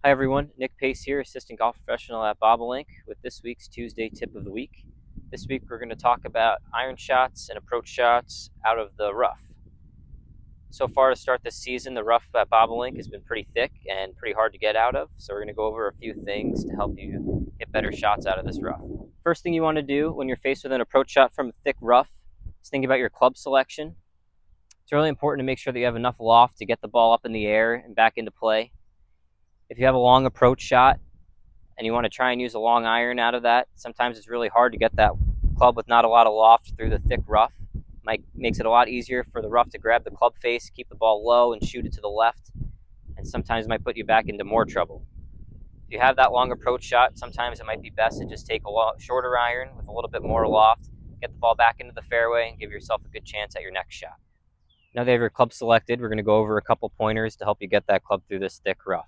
Hi everyone, Nick Pace here, assistant golf professional at Bobolink with this week's Tuesday tip of the week. This week we're going to talk about iron shots and approach shots out of the rough. So far to start this season, the rough at Bobolink has been pretty thick and pretty hard to get out of, so we're going to go over a few things to help you get better shots out of this rough. First thing you want to do when you're faced with an approach shot from a thick rough is think about your club selection. It's really important to make sure that you have enough loft to get the ball up in the air and back into play. If you have a long approach shot and you want to try and use a long iron out of that, sometimes it's really hard to get that club with not a lot of loft through the thick rough. Makes it a lot easier for the rough to grab the club face, keep the ball low, and shoot it to the left, and sometimes it might put you back into more trouble. If you have that long approach shot, sometimes it might be best to just take a shorter iron with a little bit more loft, get the ball back into the fairway, and give yourself a good chance at your next shot. Now that you have your club selected, we're going to go over a couple pointers to help you get that club through this thick rough.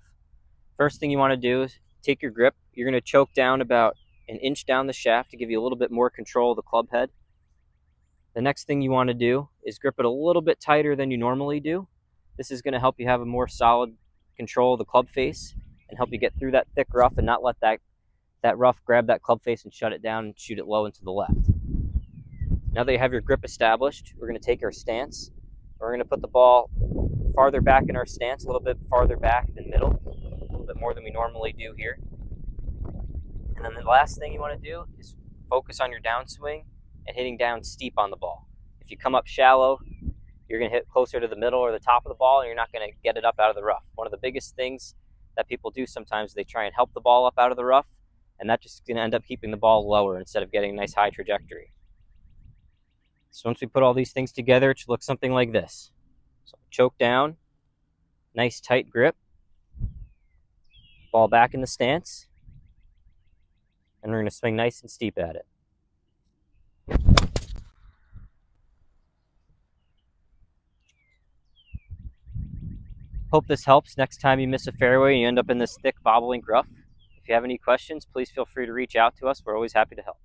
First thing you want to do is take your grip. You're going to choke down about an inch down the shaft to give you a little bit more control of the club head. The next thing you want to do is grip it a little bit tighter than you normally do. This is going to help you have a more solid control of the club face and help you get through that thick rough and not let that rough grab that club face and shut it down and shoot it low and to the left. Now that you have your grip established, we're going to take our stance. We're going to put the ball farther back in our stance, a little bit farther back than middle. Bit more than we normally do here. And then the last thing you want to do is focus on your downswing and hitting down steep on the ball. If you come up shallow, you're going to hit closer to the middle or the top of the ball, and you're not going to get it up out of the rough. One of the biggest things that people do sometimes is they try and help the ball up out of the rough, and that's just going to end up keeping the ball lower instead of getting a nice high trajectory. So once we put all these things together, it should look something like this. So choke down, nice tight grip, ball back in the stance, and we're going to swing nice and steep at it. Hope this helps next time you miss a fairway and you end up in this thick Bobolink rough. If you have any questions, please feel free to reach out to us. We're always happy to help.